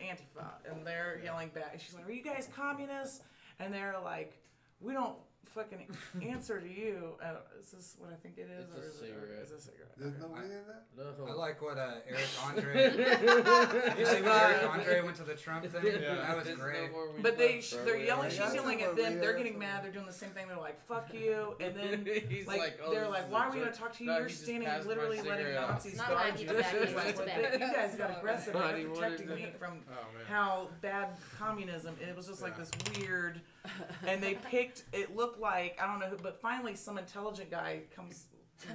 Antifa, and they're yelling back. And she's like, "Are you guys communists?" And they're like, "We don't fucking answer to you." Is this what I think it is? It's a cigarette. It's a cigarette. There's Okay. no weed in that? No. I like what Eric Andre. Did you see when Eric Andre went to the Trump thing? Yeah. That was great. But they're yelling. She's Yeah. yelling at them. Yeah. They're getting mad. They're doing the same thing. They're like, "Fuck you!" And then He's like oh, they're this like, is "Why a are we gonna joke." talk to you? No, You're he just standing passed my literally letting cigarette out. Nazis It's not guard mine, you." give it back, She's it's like, back. "You guys got aggressive. Not You're even protecting wanted me to- from Oh man. how bad communism." And it was just like Yeah. this weird. And they picked. It looked like I don't know who, but finally some intelligent guy comes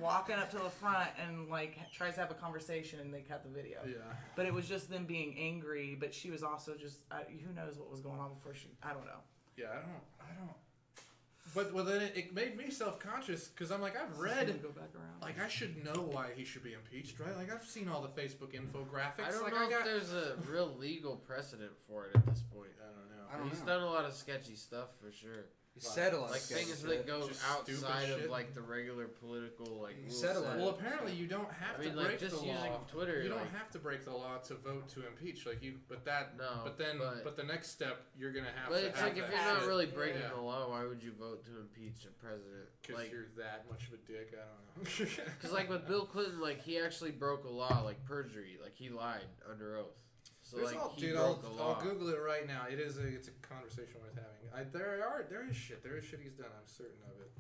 walking up to the front and like tries to have a conversation, and they cut the video. Yeah. But it was just them being angry. But she was also just who knows what was going on before she. I don't know. Yeah. I don't. But well, then it made me self-conscious because I'm like, I've Just read. gonna go back around. Like, I should know why he should be impeached, right? Like, I've seen all the Facebook infographics. I don't like, know I got... if there's a real legal precedent for it at this point. I don't know. I don't He's know. done a lot of sketchy stuff for sure. He said a lot Like of sketchy things shit. that go Just outside stupid of shit. like the regular political like. He rule said a lot. set. Well, apparently you don't have I mean, to like, break just the using law. Twitter, You don't like- have to break the law to vote to impeach. Like you, but No, but the next step you're gonna have But to it's have like if that you're not shit. really breaking Yeah. the law, why would you vote to impeach a president? Because Like, you're that much of a dick. I don't know. because like with Bill Clinton, like he actually broke a law, like perjury, like he lied under oath. So There's like all, he dude, broke a law. I'll Google it right now. It's a conversation worth having. There is shit he's done. I'm certain of it.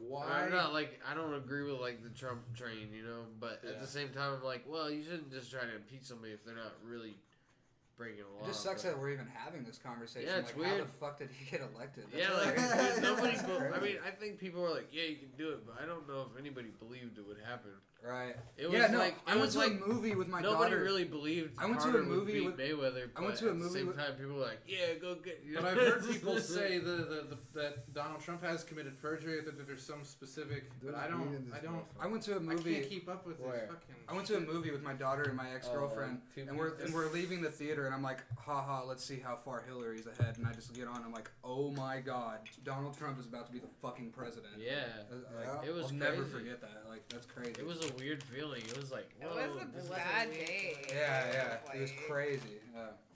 Why? I'm not like I don't agree with like the Trump train, you know, but at Yeah. the same time, I'm like, well, you shouldn't just try to impeach somebody if they're not really breaking a law. It just sucks but- that we're even having this conversation. Yeah, it's like, how weird. the fuck did he get elected? Yeah, That's like like- nobody. That's I crazy. mean, I think people were like, "Yeah, you can do it," but I don't know if anybody believed it would happen. Right. It yeah, was no, like I it went was to like a movie with my nobody daughter. really believed. I went to a Carter movie would with- beat Mayweather. I went but to a at the movie same with- time, people were like, "Yeah, go get." You But know? I've heard people say that Donald Trump has committed perjury. That there's some specific. But I don't. I went to a I movie. can't keep up with Where? this fucking. I went to a movie with my daughter and my ex-girlfriend, two and we're movies. leaving the theater, and I'm like, haha, let's see how far Hillary's ahead. And I just get on, I'm like, oh my god, Donald Trump is about to be the fucking president. Yeah, Like, it was I'll never crazy. forget that. Like, that's crazy. it was a weird feeling. It was like, It whoa, was this a is- bad day. Yeah, it was Like, crazy.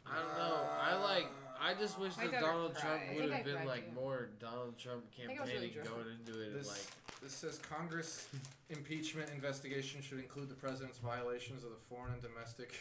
I don't know. I just wish My that daughter Donald cried. Trump I would think I have been cried like too. more Donald Trump think I was really campaigning drunk. going into it. And like, This says Congress impeachment investigation should include the president's violations of the foreign and domestic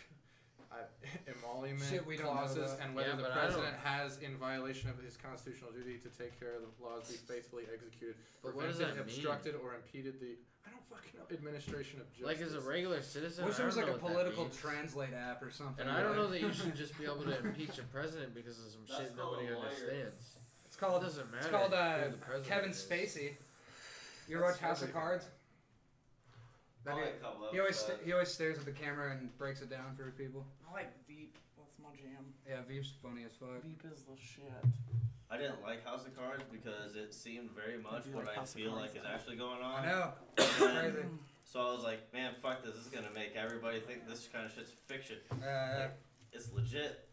emolument Shit we don't know clauses about. and whether Yeah, the but I don't- president has, in violation of his constitutional duty to take care of the laws, be faithfully executed, But what does prevented, that mean? obstructed, or impeded the I don't fucking know administration of justice. like as a regular citizen, Wish I there was don't like know a what that political means. translate app or something. And I don't like- know that you should just be able to impeach a president because of some That's shit called nobody a lawyer. understands. It's called. It doesn't matter. It's called who the president Kevin is. Spacey. You ever watch House of Cards? That Only dude- a couple he always episodes. he always stares at the camera and breaks it down for people. I like Veep. That's my jam. Yeah, Veep's funny as fuck. Veep is the shit. I didn't like House of Cards because it seemed very much do what like I House of feel Cards, like is though. actually going on. I know. And Crazy. so I was like, man, fuck this. This is gonna make everybody think this kind of shit's fiction. It's legit.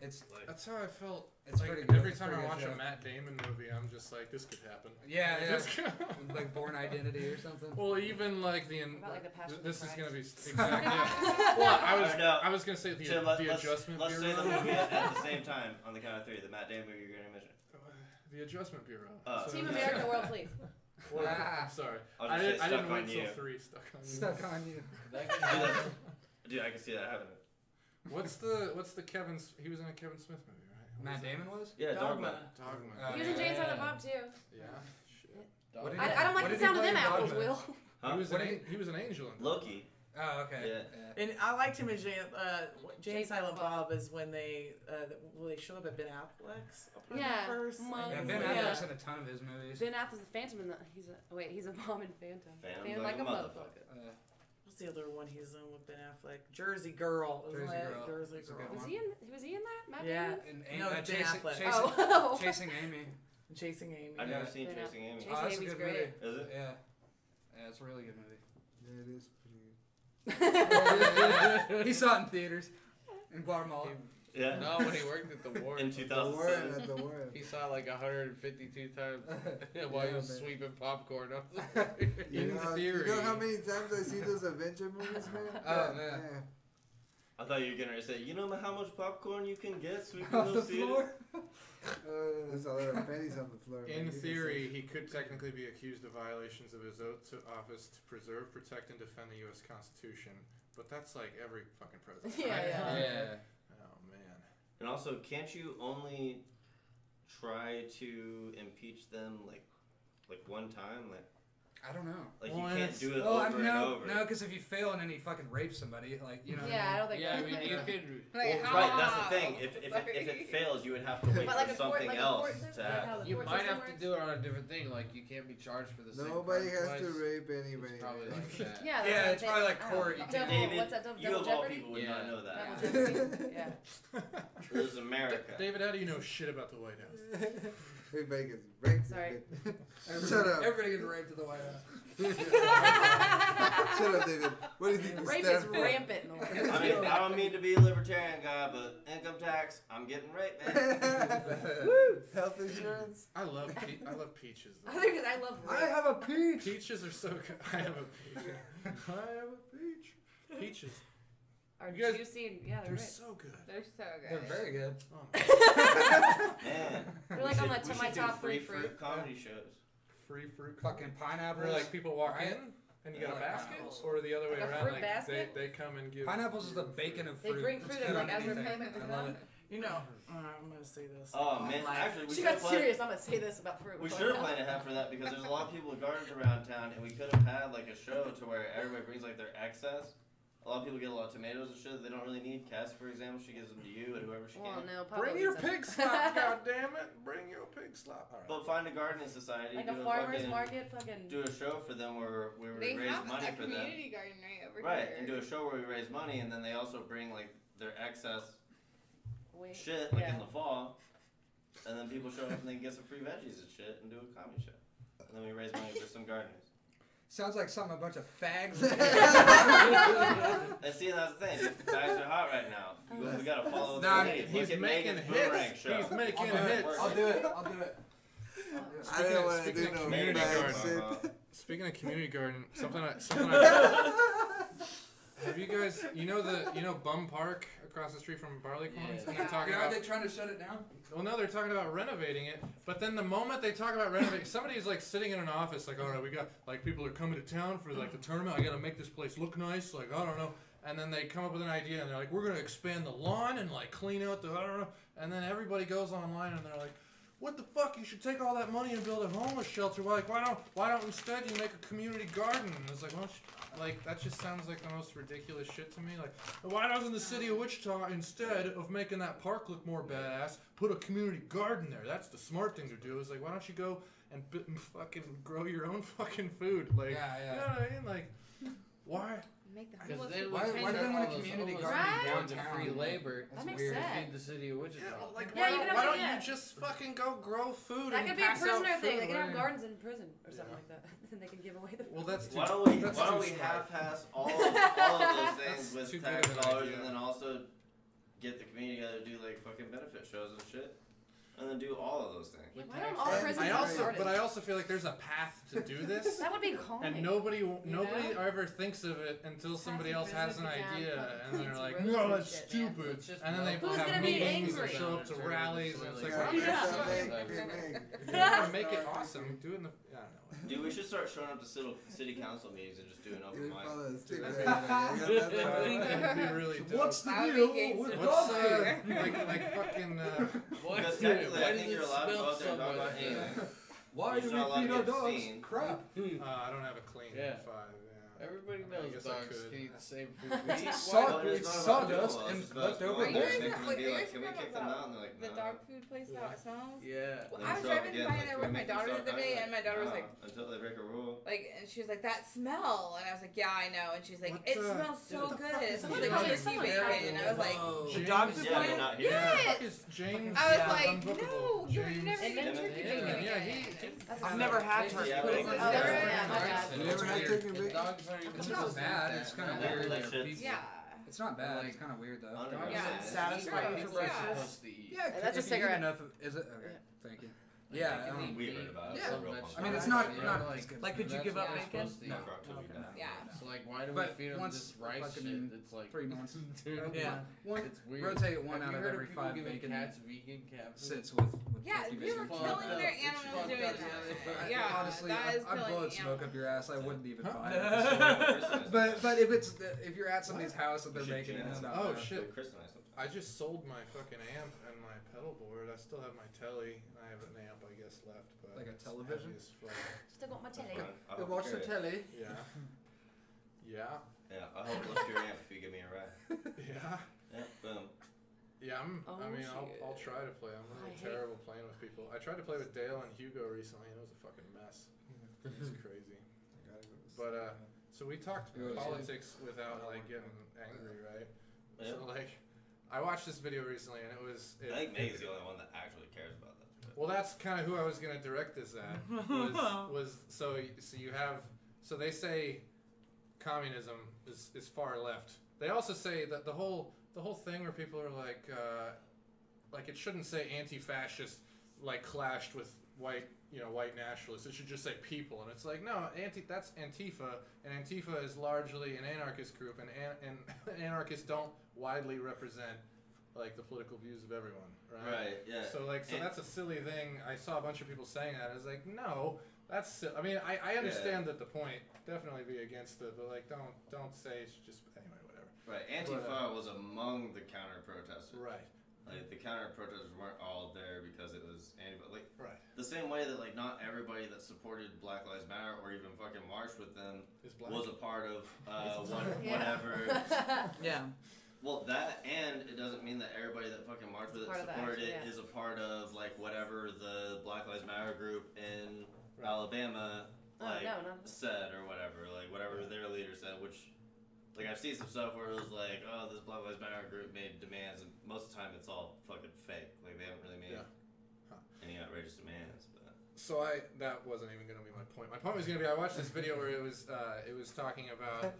It's Like, That's how I felt. It's like, pretty good. every It's time pretty I good watch a show. Matt Damon movie, I'm just like, this could happen. yeah, This yeah. could- Like Born Identity or something. Well, even like About, like, the Passion of this the is gonna be Christ. exactly. Well, Or no. I was gonna say the Tim, the Adjustment let's say Bureau. the movie at the same time on the count of three. The Matt Damon movie you're gonna mention. The Adjustment Bureau. Team America World Police. I'm sorry. I'll I just say didn't Stuck wait on till You. 3. Stuck on you. Stuck on you. Dude, I can see that happening. What's the Kevin? He was in a Kevin Smith movie, right? What Matt was that? Damon was? Yeah, Dogma. Dogma. He was in Jane Silent Bob too. I don't like the sound of them apples, Will. Huh? He was an angel in Loki. Oh, okay. Yeah. And I liked him as Jay Silent Bob is when they show up at Ben Affleck's apartment first. Yeah, Ben Affleck's in a ton of his movies. Ben Affleck's the Phantom in the he's a mom in Phantom. Phantom like a motherfucker. What's the other one he's in with Ben Affleck? Jersey Girl. Jersey Girl. Was he in that? Matt Yeah. Damon? Ben Affleck. Chasing Amy. Chasing Amy. I've never seen Chasing Amy. That's a good movie. Is it? Yeah. Yeah, it's a really good movie. Yeah, it is pretty good. He saw it in theaters in Guatemala. Yeah. No, when he worked at the Warren. In 2007. At the Warren. He saw like 152 times while he was sweeping popcorn. You know theory. how many times I see those Avenger movies, man? Oh, man. I thought you were gonna say, you know how much popcorn you can get sweeping Off the those theaters? floor? There's a lot of pennies on the floor. In man. You can theory, he could technically be accused of violations of his oath to office to preserve, protect, and defend the U.S. Constitution. But that's like every fucking president. Yeah. Oh, man. And also, can't you only try to impeach them like one time? Like I don't know. Like Well, you can't do it Well, over and over. no, because if you fail and then he fucking rapes somebody, like you know. Yeah, I don't think. Yeah, I mean, you could. Like, Right, that's the thing. If it fails, you would have to wait But like for a court, something like a else court to system, happen. how the You court might system have to works. do it on a different thing. Like you can't be charged for the same. Nobody crime has to twice. rape anybody. It's probably man. like that. Yeah, Yeah, it's probably like I don't court. know. You Double, David, what's that? you Double of all Jeopardy? people would not know that. Double Jeopardy. Yeah. This is America. David, how do you know shit about the White House? Everybody gets raped. Sorry. Shut up. Everybody gets raped at the White House. Shut up, David. What do you think you Rape stand is for? rampant in the White House. I mean, I don't mean to be a libertarian guy, but income tax, I'm getting raped, man. Woo! Health insurance. I love peaches. I Though. think because I love I rape. have a peach. Peaches are so good. I have a peach. I have a peach. Peaches. Are You guys- juicy and yeah, they're They're right. so good. They're so They're good. very good. Oh, man. Man. They're we like on should- my we should top do free three fruit. comedy shows. Free fruit. Fucking pineapples. Where like people walk Right? in and you get a Yeah, basket, pineapples. or the other way Like a around. fruit Like basket? they come and give. Pineapples is the bacon of They fruit. bring It's fruit good in on like as we're anything. paying. I love it. You know, I'm gonna say this. Oh man, Like, actually, we She should got have planned. serious. I'm gonna say this about fruit. We should have planned ahead for that because there's a lot of people with gardens around town, and we could have had like a show to where everybody brings like their excess. A lot of people get a lot of tomatoes and shit. They don't really need. Cass, for example, she gives them to you and whoever she Well, can. no, Papa Bring your eats them. pig slop, goddammit! Bring your pig slop. All right. But find a gardening society. Like do a farmer's fucking, market, fucking. Do a show for them where we They raise have money a for them. community garden right over Right, here. and do a show where we raise money, and then they also bring like their excess Wait. shit like Yeah. in the fall, and then people show up and they can get some free veggies and shit and do a comedy show, and then we raise money for some gardeners. Sounds like something a bunch of fags. And see, that's the thing. Fags are hot right now. We gotta follow the Nah, lead. He's Look at making Megan's hits. Boomerang show. He's making I'll do it. hits. I'll do it. I'll do it. I don't want to Speaking do of no community bad garden, shit. Speaking of community garden, something I have you guys, you know Bum Park across the street from Barley Corns? Yeah. And they're talking Are about, they trying to shut it down? well, no, they're talking about renovating it, but then the moment they talk about renovating, somebody's like sitting in an office like, all right, we got, like, people are coming to town for like the tournament, I gotta make this place look nice, like, I don't know. And then they come up with an idea and they're like, we're gonna expand the lawn and like clean out the, I don't know. And then everybody goes online and they're like, what the fuck? You should take all that money and build a homeless shelter. Like, why don't instead you make a community garden? And it's like, well, like that just sounds like the most ridiculous shit to me. Like, why doesn't the city of Wichita, instead of making that park look more badass, put a community garden there? That's the smart thing to do. Is like, why don't you go and fucking grow your own fucking food? Like, Yeah, yeah. you know what I mean? Like, why? Make the Because homeless they people would Why- take why do they all want a those community homeless garden people into downtown? free labor That makes to sense. feed the city of Wichita. Like, Yeah, you can why have don't that. you just fucking go grow food That and could be a pass out prisoner thing. food? They can have Right? gardens in prison or something like that. Then they can give away the. Well, that's too. Why don't we that's why don't too we smart. half-ass all of those things That's too with good tax of an dollars, idea. and then also get the community together to do like fucking benefit shows and shit, and then do all of those things. Yeah, why don't all And prisons I have also, gardens? but I also feel like there's a path to do this, That would be calming. and nobody know? ever thinks of it until somebody else has an prisoners idea, down, and they're fucking like, roads no, and that's shit, man. stupid, It's just and then they Who's have gonna be meetings or angry? show up to rallies, and it's like, Yeah, why don't you that's just how fucking make it they- awesome? Do it in the, I don't know. Dude, we should start showing up to city council meetings and just do an open You mic. follow the stick Dude, there, I man. You got I that think thing? that'd be really dope. What's the That would deal be gangster. with What's dog food? like fucking Because technically, I think you're allowed to go out there and talk about anything. Why do we feed our dogs crap? I don't have a clean 5. Yeah. Everybody knows dogs can eat the same food. It's sawdust and leftover Can bullshit. we kick them out? And they're like, the no. dog food place how it smells? Yeah. Well, I was driving by there with my daughter the other day, and my daughter was like, until they break a rule. like, and she was like, that smell, and I was like, yeah, I know, and she's like, What it the- smells so what the good. fuck It is smells that? like chicken bacon, and I was like, The dog food Yeah, place? you're not here. yes. Is James? I was Yeah, like, unbookable. no, you James. never even turkey bacon Yeah, again. I've never had turkey Yeah, pudding. but- Oh, yeah, my bad. You never had chicken bacon? Dogs aren't even It's not bad, it's kinda Yeah, weird. like shit. Yeah. It's not bad. It's kind of weird though. Yeah. Satisfy you for Yeah. breakfast. Yeah, That's a if you eat cigarette. enough of, is it? Okay, thank you. Yeah, We heard about it. Yeah. It's a real punk I mean, it's rock. not Like, could you give up bacon? No. Punk rock till we die. Yeah. So like, why do we But feed them once this rice fucking shit? It's like 3 months. Dude, Yeah. it's weird. Rotate one Have out you of heard every people 5 giving bacon cats vegan cat food? sits with Yeah, turkey you're bacon. fucked killing up. their It's animals fucked doing up. that. Yeah, Honestly, that is I'd blow killing smoke up your ass. I wouldn't even buy animals. it. But if you're at somebody's house and they're making it, it's not Oh bad. shit! Chris and I sometimes. I just sold my fucking amp and my pedal board. I still have my telly. I have an amp, I guess, left. But Like a it's television? heavy as fuck. Still got my telly. I You hope watch you the carry it. telly. Yeah. Yeah. Yeah, I hope lift your amp if you give me a ride. Yeah. Yeah, boom. Yeah, Oh, I'll shit. try to play. I'm really I hate- terrible playing with people. I tried to play with Dale and Hugo recently, and it was a fucking mess. It was crazy. But so we talked You always politics without like getting angry, right? Yeah. So like, I watched this video recently, and it was. I think Meg's the only one that actually cares about this. But Well, that's kind of who I was gonna direct this at. Was so you have so they say communism is far left. They also say that the whole thing where people are like it shouldn't say anti-fascist like clashed with white nationalists. It should just say people, and it's like no, that's Antifa, and Antifa is largely an anarchist group, and anarchists don't widely represent like the political views of everyone, right? right, yeah. So that's a silly thing. I saw a bunch of people saying that. I was like, no, that's. I mean, I understand that the point. Definitely be against it, but like, don't say it's just anyway, whatever. Right, Antifa was among the counter protesters. Right. Like the counter protesters weren't all there because it was Antifa. Like Right. the same way that like not everybody that supported Black Lives Matter or even fucking marched with them Is black. was a part of Yeah. whatever. Yeah. Well, that and it doesn't mean that everybody that fucking marched with it Part of the supported action, it yeah. is a part of like whatever the Black Lives Matter group in Right. Alabama like no, not said or whatever, like whatever their leader said, which like I've seen some stuff where it was like, oh, this Black Lives Matter group made demands, and most of the time it's all fucking fake. Like they haven't really made any outrageous demands. But So that wasn't even going to be my point. My point was going to be I watched this video where it was talking about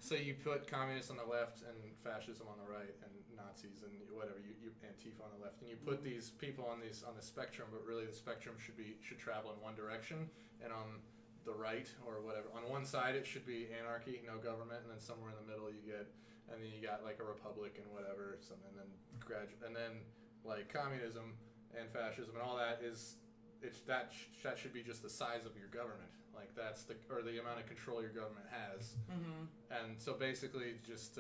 so you put communists on the left and fascism on the right and Nazis and whatever you Antifa on the left, and you put these people on the spectrum, but really the spectrum should travel in one direction, and on the right or whatever on one side it should be anarchy, no government, and then somewhere in the middle you got like a republic and whatever, and then like communism and fascism and all that that should be just the size of your government. Like that's the amount of control your government has. Mm-hmm. And so basically just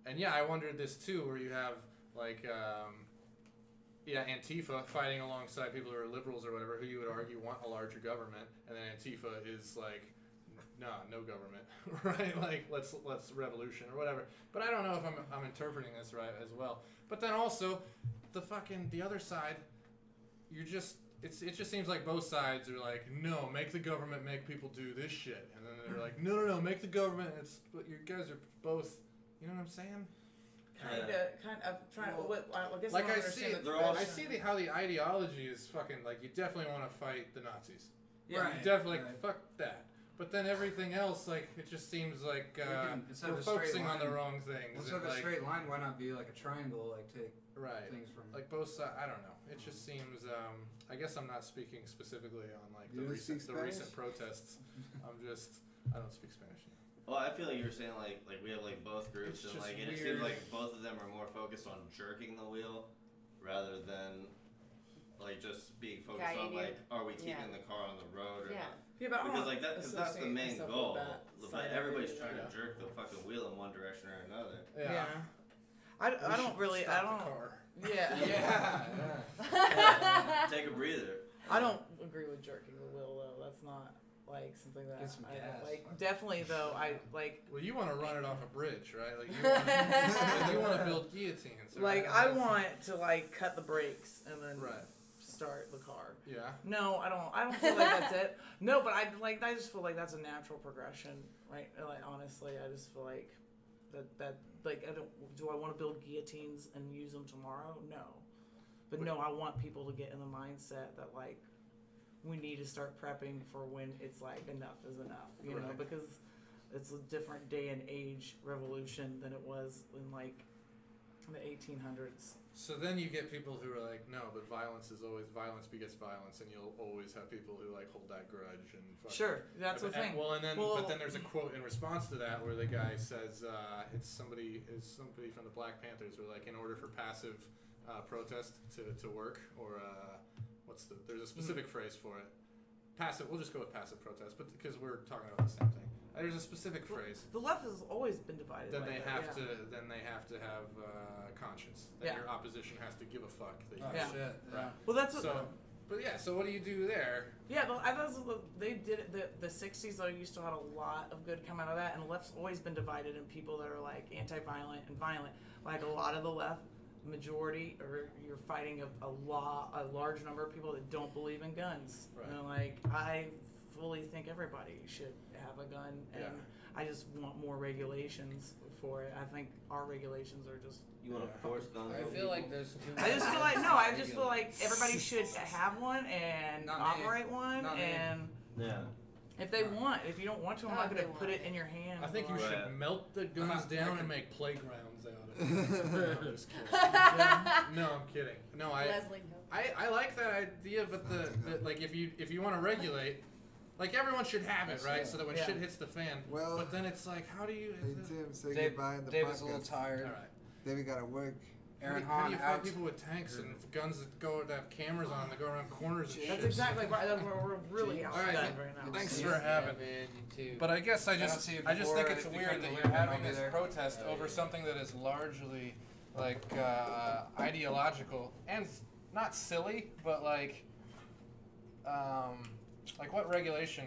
and yeah, I wondered this too, where you have like Antifa fighting alongside people who are liberals or whatever, who you would argue want a larger government, and then Antifa is like, no government, right? Like let's revolution or whatever. But I don't know if I'm interpreting this right as well. But then also the other side, it just seems like both sides are like, no, make the government make people do this shit, and then they're like, no, make the government. But you guys are both, you know what I'm saying? Kind of trying to. I guess Like I don't I see, understand I see how the ideology is fucking like you definitely want to fight the Nazis. Yeah. Right. You definitely right. fuck that. But then everything else, like it just seems like instead we're of a straight focusing on the line- wrong things. Instead of and, a like, straight line, why not be like a triangle? Like take right. things from. Like both sides, I don't know. It just seems. I guess I'm not speaking specifically on like You the don't speak recent Spanish? protests. I don't speak Spanish. well, I feel like you were saying like we have like both groups, It's and just like it weird. seems like both of them are more focused on jerking the wheel rather than like just being focused on Guiding like are we keeping yeah. the car on the road or Yeah. not. Yeah, but I Because don't like that, because that's the associate main myself goal. with that But side of everybody's it. trying to jerk the fucking wheel in one direction or another. Yeah. I don't We should really. stop I the don't. car. Yeah. Yeah. Take a breather. I don't agree with jerking the wheel though. That's not like something that Get some I gas. like. Definitely though, I like. Well, you want to run it off a bridge, right? Like you want to build guillotines. Right? Like I want to like cut the brakes and then start the car. Yeah. No, I don't. I don't feel like that's it. No, but I just feel like that's a natural progression, right? Like honestly, I just feel like that like do I want to build guillotines and use them tomorrow? No. But no, I want people to get in the mindset that like we need to start prepping for when it's like enough is enough, you know, because it's a different day and age revolution than it was in like the 1800s. So then you get people who are like, no, but violence begets violence, and you'll always have people who like hold that grudge and. Sure, that's the thing. Well, but then there's a quote in response to that where the guy says, it's somebody from the Black Panthers, where like in order for passive protest to work, or there's a specific phrase for it. Passive. We'll just go with passive protest, but because we're talking about the same thing. There's a specific phrase. The left has always been divided. Then they have to have conscience. Then your opposition has to give a fuck. Shit. Yeah. Well, that's what. But yeah, so what do you do there? Yeah, they did it. The 60s though used to have a lot of good come out of that, and the left's always been divided in people that are like anti-violent and violent. Like a lot of the left majority, or you're fighting a large number of people that don't believe in guns. Right. And like I fully think everybody should have a gun, and I just want more regulations for it. I think our regulations are just. You want to force guns? I feel like there's too I just feel like I just feel like everybody should have one and operate one, and if they want, if you don't want to, I'm not going to put it in your hand. I think you should melt the guns down and make playgrounds out of it. No, I'm just kidding. No, I'm kidding. No, I like that idea, but the like if you want to regulate. Like, everyone should have it, right? So that when shit hits the fan. Well, but then it's like, how do you... Hey, Tim, say goodbye in the David's podcast. a little tired. All right. David got to work. Aaron How Hahn do you out. fight people with tanks and guns that have cameras on that go around corners and shit? That's exactly right. We're really outgunned right now. Thanks for having me. But I guess I just think it's weird that you're having this protest over something that is largely, like, ideological and not silly, but, like what regulation